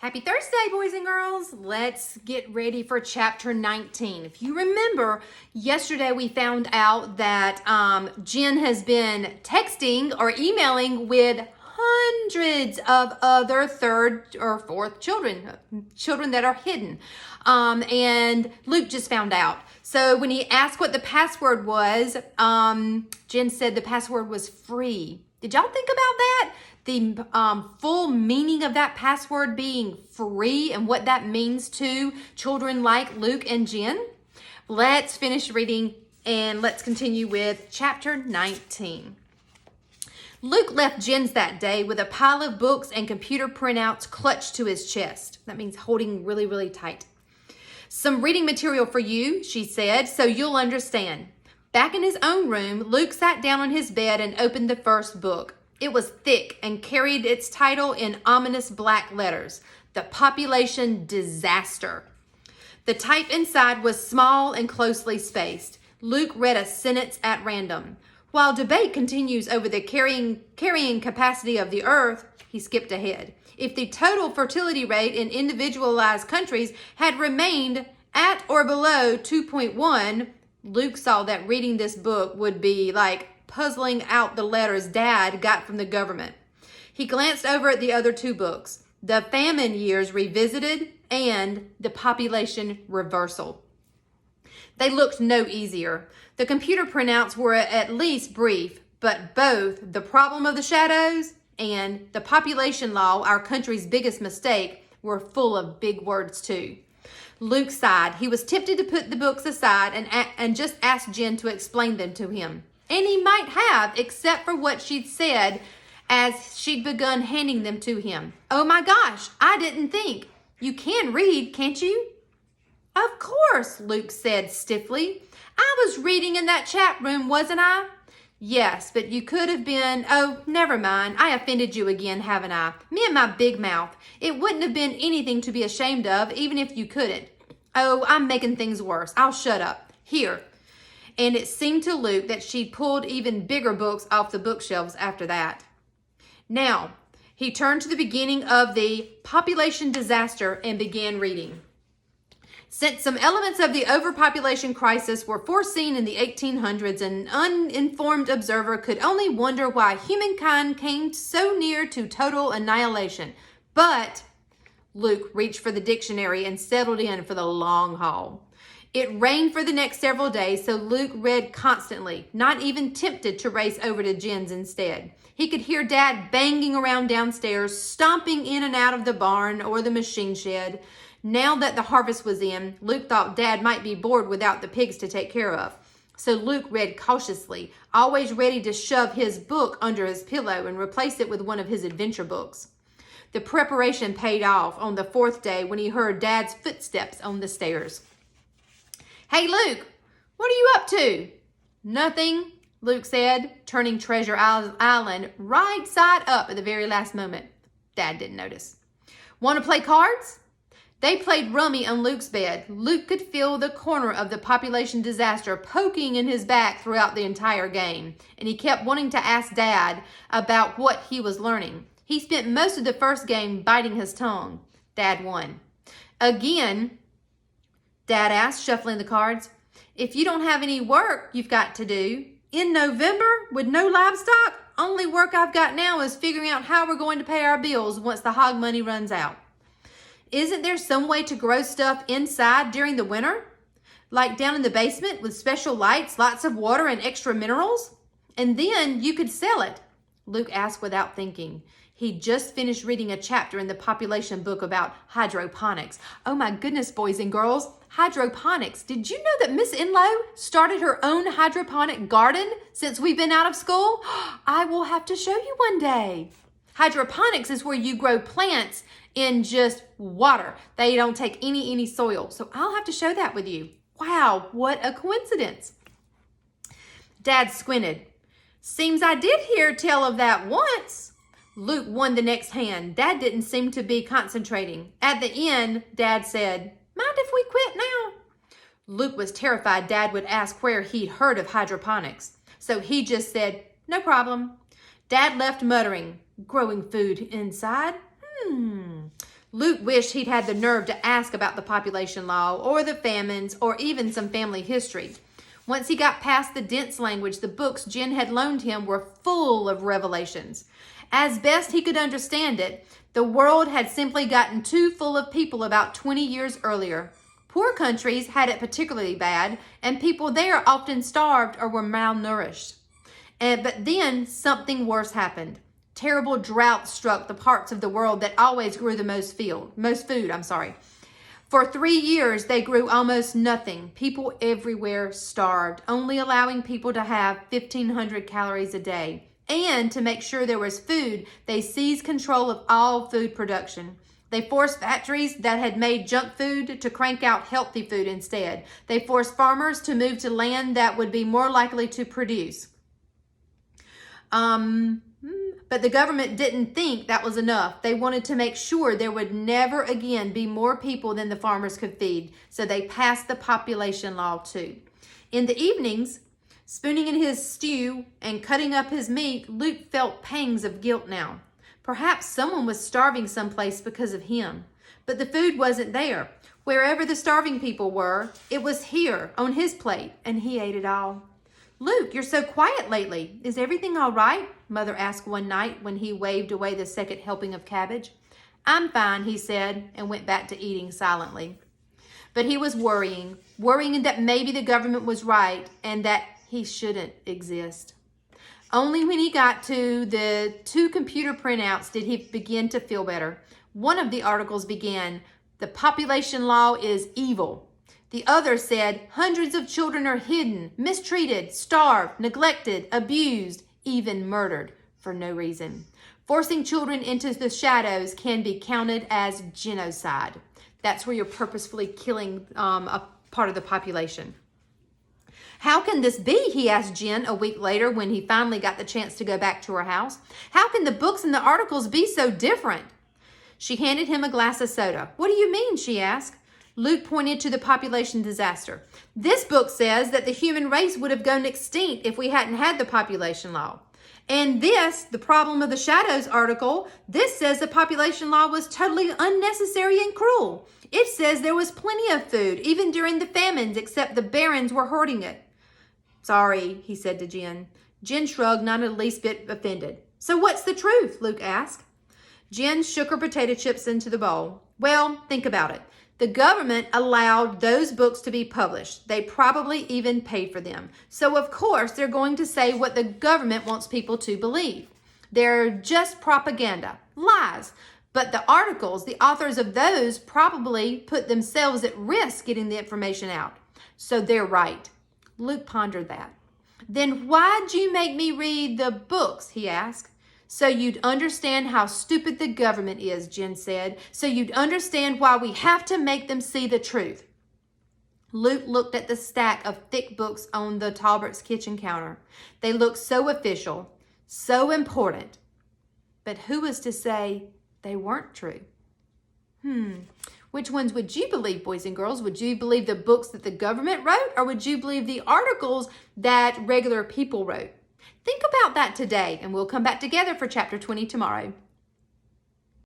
Happy Thursday, boys and girls. Let's get ready for chapter 19. If you remember, yesterday we found out that Jen has been texting or emailing with hundreds of other third or fourth children that are hidden. And Luke just found out. So when he asked what the password was, Jen said the password was free. Did y'all think about that? The full meaning of that password being free and what that means to children like Luke and Jen. Let's finish reading and let's continue with chapter 19. Luke left Jen's that day with a pile of books and computer printouts clutched to his chest. That means holding really, really tight. Some reading material for you, she said, so you'll understand. Back in his own room, Luke sat down on his bed and opened the first book. It was thick and carried its title in ominous black letters, The Population Disaster. The type inside was small and closely spaced. Luke read a sentence at random. While debate continues over the carrying capacity of the earth, he skipped ahead. If the total fertility rate in individualized countries had remained at or below 2.1, Luke saw that reading this book would be like puzzling out the letters Dad got from the government. He glanced over at the other two books, The Famine Years Revisited and The Population Reversal. They looked no easier. The computer printouts were at least brief, but both The Problem of the Shadows and The Population Law, Our Country's Biggest Mistake, were full of big words too. Luke sighed. He was tempted to put the books aside and just ask Jen to explain them to him. And he might have, except for what she'd said as she'd begun handing them to him. Oh my gosh, I didn't think. You can read, can't you? Of course, Luke said stiffly. I was reading in that chat room, wasn't I? Yes, but you could have been. Oh, never mind. I offended you again, haven't I? Me and my big mouth. It wouldn't have been anything to be ashamed of, even if you couldn't. Oh, I'm making things worse. I'll shut up. Here. And it seemed to Luke that she'd pulled even bigger books off the bookshelves after that. Now, he turned to the beginning of The Population Disaster and began reading. Since some elements of the overpopulation crisis were foreseen in the 1800s, an uninformed observer could only wonder why humankind came so near to total annihilation. But Luke reached for the dictionary and settled in for the long haul. It rained for the next several days, so Luke read constantly, not even tempted to race over to Jen's instead. He could hear Dad banging around downstairs, stomping in and out of the barn or the machine shed. Now that the harvest was in, Luke thought Dad might be bored without the pigs to take care of. So Luke read cautiously, always ready to shove his book under his pillow and replace it with one of his adventure books. The preparation paid off on the fourth day when he heard Dad's footsteps on the stairs. Hey, Luke, what are you up to? Nothing, Luke said, turning Treasure Island right side up at the very last moment. Dad didn't notice. Want to play cards? They played rummy on Luke's bed. Luke could feel the corner of the population disaster poking in his back throughout the entire game, and he kept wanting to ask Dad about what he was learning. He spent most of the first game biting his tongue. Dad won. Again, Dad asked, shuffling the cards. If you don't have any work you've got to do, in November with no livestock, only work I've got now is figuring out how we're going to pay our bills once the hog money runs out. Isn't there some way to grow stuff inside during the winter? Like down in the basement with special lights, lots of water, and extra minerals? And then you could sell it, Luke asked without thinking. He'd just finished reading a chapter in the population book about hydroponics. Oh my goodness, boys and girls, hydroponics. Did you know that Miss Enlow started her own hydroponic garden since we've been out of school? I will have to show you one day. Hydroponics is where you grow plants in just water. They don't take any soil. So I'll have to show that with you. Wow, what a coincidence. Dad squinted. Seems I did hear tell of that once. Luke won the next hand. Dad didn't seem to be concentrating. At the end, Dad said, Mind if we quit now? Luke was terrified Dad would ask where he'd heard of hydroponics. So he just said, no problem. Dad left muttering, growing food inside? Luke wished he'd had the nerve to ask about the population law or the famines or even some family history. Once he got past the dense language, the books Jen had loaned him were full of revelations. As best he could understand it, the world had simply gotten too full of people about 20 years earlier. Poor countries had it particularly bad, and people there often starved or were malnourished. But then something worse happened. Terrible drought struck the parts of the world that always grew the most food. For 3 years, they grew almost nothing. People everywhere starved, only allowing people to have 1,500 calories a day. And to make sure there was food, they seized control of all food production. They forced factories that had made junk food to crank out healthy food instead. They forced farmers to move to land that would be more likely to produce. But the government didn't think that was enough. They wanted to make sure there would never again be more people than the farmers could feed. So they passed the population law too. In the evenings, spooning in his stew and cutting up his meat, Luke felt pangs of guilt now. Perhaps someone was starving someplace because of him. But the food wasn't there. Wherever the starving people were, it was here on his plate, and he ate it all. "Luke, you're so quiet lately. Is everything all right?" Mother asked one night when he waved away the second helping of cabbage. "I'm fine," he said, and went back to eating silently. But he was worrying that maybe the government was right and that he shouldn't exist. Only when he got to the 2 computer printouts did he begin to feel better. One of the articles began, "The population law is evil." The other said, "Hundreds of children are hidden, mistreated, starved, neglected, abused, even murdered for no reason. Forcing children into the shadows can be counted as genocide." That's where you're purposefully killing a part of the population. "How can this be?" he asked Jen a week later when he finally got the chance to go back to her house. "How can the books and the articles be so different?" She handed him a glass of soda. "What do you mean?" she asked. Luke pointed to the population disaster. "This book says that the human race would have gone extinct if we hadn't had the population law. And this, the problem of the shadows article, this says the population law was totally unnecessary and cruel. It says there was plenty of food, even during the famines, except the barons were hoarding it." "Sorry," he said to Jen. Jen shrugged, not the least bit offended. "So what's the truth?" Luke asked. Jen shook her potato chips into the bowl. "Well, think about it. The government allowed those books to be published. They probably even paid for them. So, of course, they're going to say what the government wants people to believe. They're just propaganda, lies. But the articles, the authors of those probably put themselves at risk getting the information out. So they're right." Luke pondered that. "Then why'd you make me read the books?" he asked. "So you'd understand how stupid the government is," Jen said. "So you'd understand why we have to make them see the truth." Luke looked at the stack of thick books on the Talbert's kitchen counter. They looked so official, so important. But who was to say they weren't true? Which ones would you believe, boys and girls? Would you believe the books that the government wrote, or would you believe the articles that regular people wrote? Think about that today, and we'll come back together for chapter 20 tomorrow.